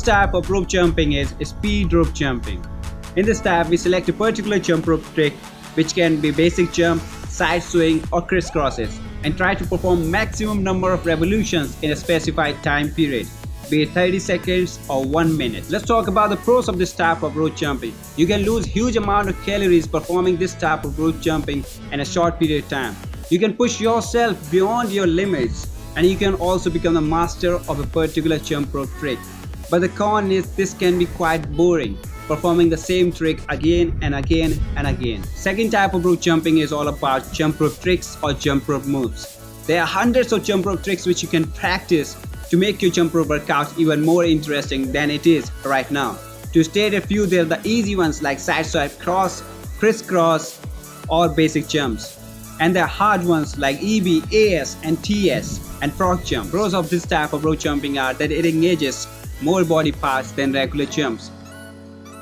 Type of rope jumping is speed rope jumping. In this type, we select a particular jump rope trick, which can be basic jump, side swing, or crisscrosses, and try to perform maximum number of revolutions in a specified time period, be it 30 seconds or 1 minute. Let's talk about the pros of this type of rope jumping. You can lose huge amount of calories performing this type of rope jumping in a short period of time. You can push yourself beyond your limits, and you can also become the master of a particular jump rope trick. But the con is this can be quite boring, performing the same trick again and again and again. Second type of rope jumping is all about jump rope tricks or jump rope moves. There are hundreds of jump rope tricks which you can practice to make your jump rope workout even more interesting than it is right now. To state a few, there are the easy ones like side swipe cross, crisscross, or basic jumps. And there are hard ones like EB, AS, and TS, and frog jump. Pros of this type of rope jumping are that it engages more body parts than regular jumps.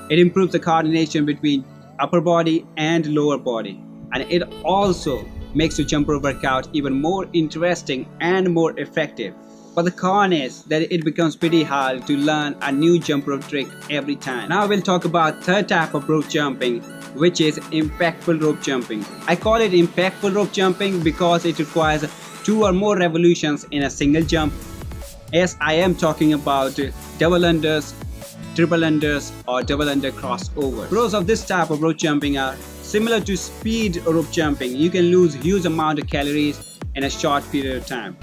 It improves the coordination between upper body and lower body, and it also makes your jump rope workout even more interesting and more effective. But the con is that it becomes pretty hard to learn a new jump rope trick every time. Now we'll talk about third type of rope jumping, which is impactful rope jumping. I call it impactful rope jumping because it requires 2 or more revolutions in a single jump. Yes, I am talking about double unders, triple unders, or double under crossover. Pros of this type of rope jumping are similar to speed rope jumping. You can lose huge amount of calories in a short period of time.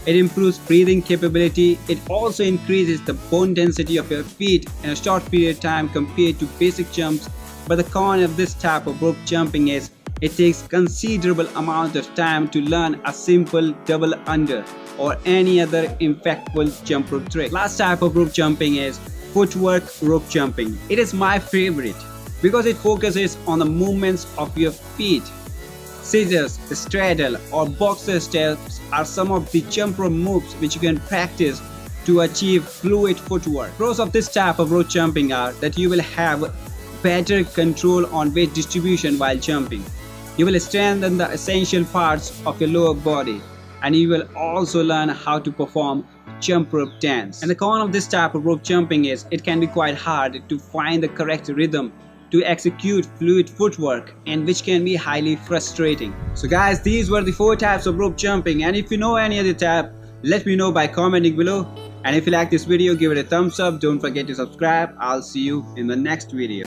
It improves breathing capability. It also increases the bone density of your feet in a short period of time compared to basic jumps. But the con of this type of rope jumping is it takes considerable amount of time to learn a simple double under or any other impactful jump rope trick. Last type of rope jumping is footwork rope jumping. It is my favorite because it focuses on the movements of your feet. Scissors, straddle, or boxer steps are some of the jump rope moves which you can practice to achieve fluid footwork. Pros of this type of rope jumping are that you will have better control on weight distribution while jumping. You will strengthen the essential parts of your lower body, and you will also learn how to perform jump rope dance. And the con of this type of rope jumping is it can be quite hard to find the correct rhythm to execute fluid footwork, and which can be highly frustrating. So guys, these were the 4 types of rope jumping, and if you know any other type, let me know by commenting below. And if you like this video, give it a thumbs up. Don't forget to subscribe. I'll see you in the next video.